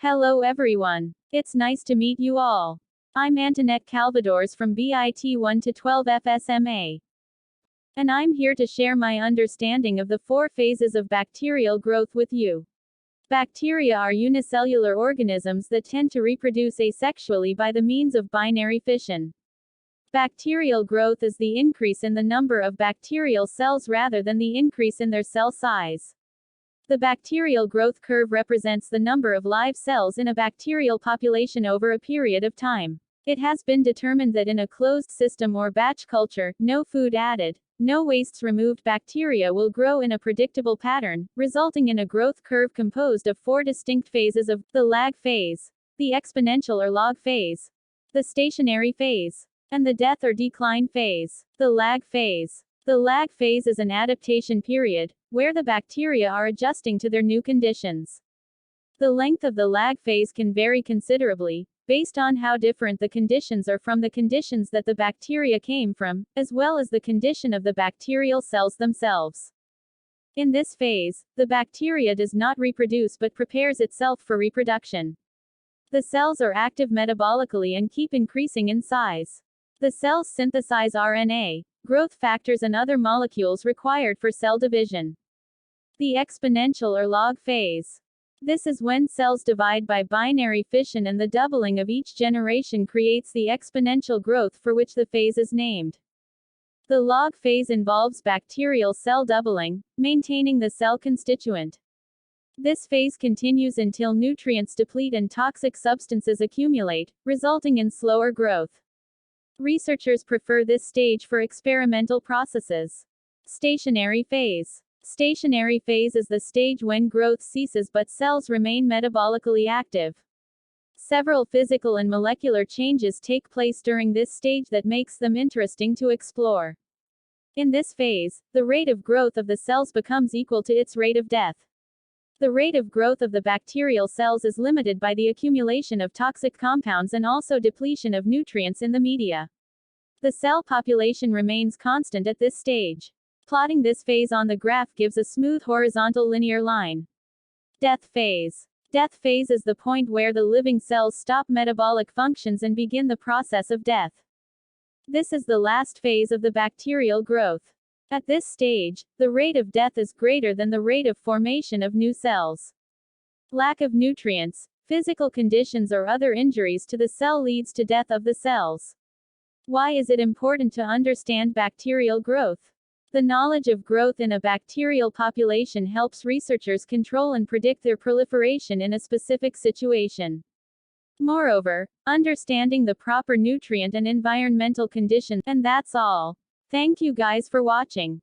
Hello everyone. It's nice to meet you all. I'm Antoinette Calvadors from BIT 1 to 12 FSMA. And I'm here to share my understanding of the 4 phases of bacterial growth with you. Bacteria are unicellular organisms that tend to reproduce asexually by the means of binary fission. Bacterial growth is the increase in the number of bacterial cells rather than the increase in their cell size. The bacterial growth curve represents the number of live cells in a bacterial population over a period of time. It has been determined that in a closed system or batch culture, no food added, no wastes removed, bacteria will grow in a predictable pattern, resulting in a growth curve composed of 4 distinct phases of the lag phase, the exponential or log phase, the stationary phase, and the death or decline phase. The lag phase. The lag phase is an adaptation period, where the bacteria are adjusting to their new conditions. The length of the lag phase can vary considerably, based on how different the conditions are from the conditions that the bacteria came from, as well as the condition of the bacterial cells themselves. In this phase, the bacteria does not reproduce but prepares itself for reproduction. The cells are active metabolically and keep increasing in size. The cells synthesize RNA, growth factors and other molecules required for cell division. The exponential or log phase. This is when cells divide by binary fission, and the doubling of each generation creates the exponential growth for which the phase is named. The log phase involves bacterial cell doubling, maintaining the cell constituent. This phase continues until nutrients deplete and toxic substances accumulate, resulting in slower growth. Researchers prefer this stage for experimental processes. Stationary phase. Stationary phase is the stage when growth ceases but cells remain metabolically active. Several physical and molecular changes take place during this stage that makes them interesting to explore. In this phase, the rate of growth of the cells becomes equal to its rate of death. The rate of growth of the bacterial cells is limited by the accumulation of toxic compounds and also depletion of nutrients in the media. The cell population remains constant at this stage. Plotting this phase on the graph gives a smooth horizontal linear line. Death phase. Death phase is the point where the living cells stop metabolic functions and begin the process of death. This is the last phase of the bacterial growth. At this stage, the rate of death is greater than the rate of formation of new cells. Lack of nutrients, physical conditions or other injuries to the cell leads to death of the cells. Why is it important to understand bacterial growth? The knowledge of growth in a bacterial population helps researchers control and predict their proliferation in a specific situation. Moreover, understanding the proper nutrient and environmental conditions, and that's all. Thank you guys for watching.